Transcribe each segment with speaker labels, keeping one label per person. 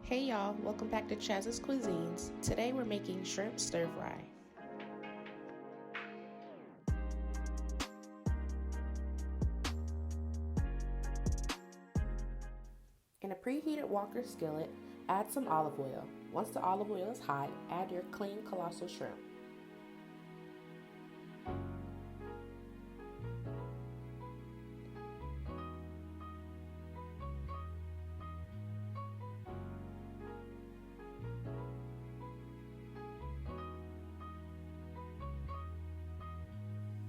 Speaker 1: Hey y'all, welcome back to Chaz's Cuisines. Today we're making shrimp stir fry. In a preheated Walker skillet, add some olive oil. Once the olive oil is hot, add your clean colossal shrimp.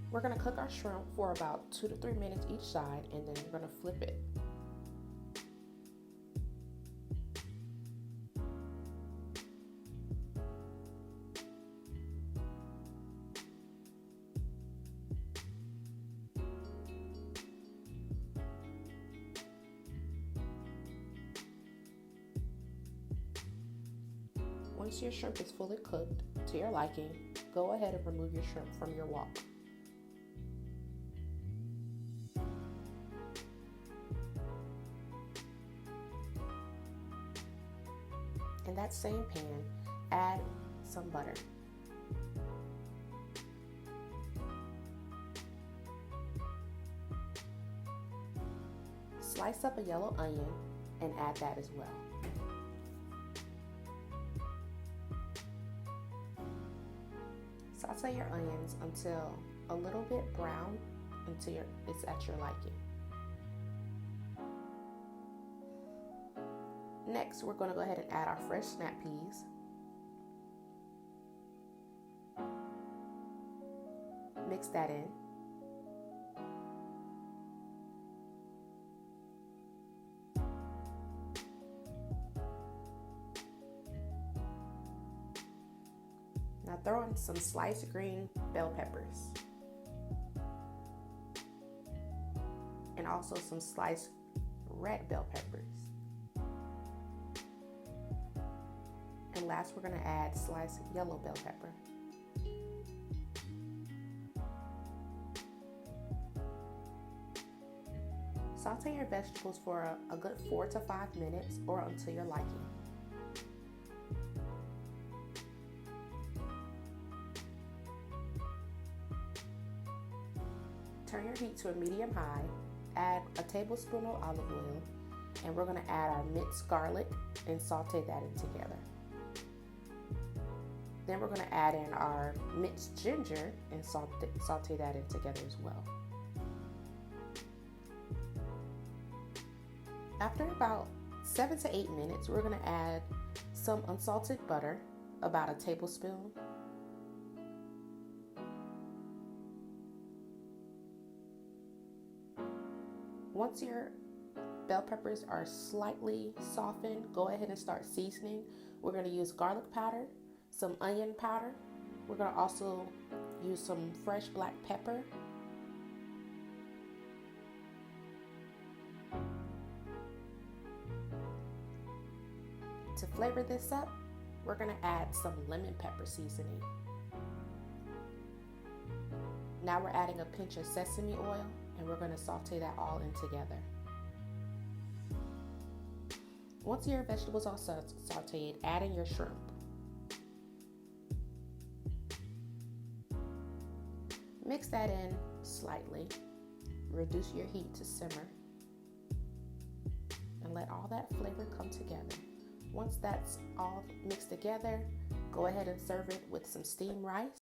Speaker 1: We're going to cook our shrimp for about 2 to 3 minutes each side, and then we're going to flip it. Once your shrimp is fully cooked to your liking, go ahead and remove your shrimp from your wok. In that same pan, add some butter. Slice up a yellow onion and add that as well. Saute your onions until a little bit brown until it's at your liking. Next, we're going to go ahead and add our fresh snap peas. Mix that in. Now throw in some sliced green bell peppers. And also some sliced red bell peppers. And last, we're going to add sliced yellow bell pepper. Saute your vegetables for a good 4 to 5 minutes or until your liking. Turn your heat to a medium high, add a tablespoon of olive oil, and we're going to add our minced garlic and saute that in together. Then we're going to add in our minced ginger and saute that in together as well. After about 7 to 8 minutes, we're going to add some unsalted butter, about a tablespoon. Once your bell peppers are slightly softened, go ahead and start seasoning. We're going to use garlic powder, some onion powder. We're going to also use some fresh black pepper. To flavor this up, we're going to add some lemon pepper seasoning. Now we're adding a pinch of sesame oil, and we're going to saute that all in together. Once your vegetables are sauteed, add in your shrimp. Mix that in slightly, reduce your heat to simmer, and let all that flavor come together. Once that's all mixed together, go ahead and serve it with some steamed rice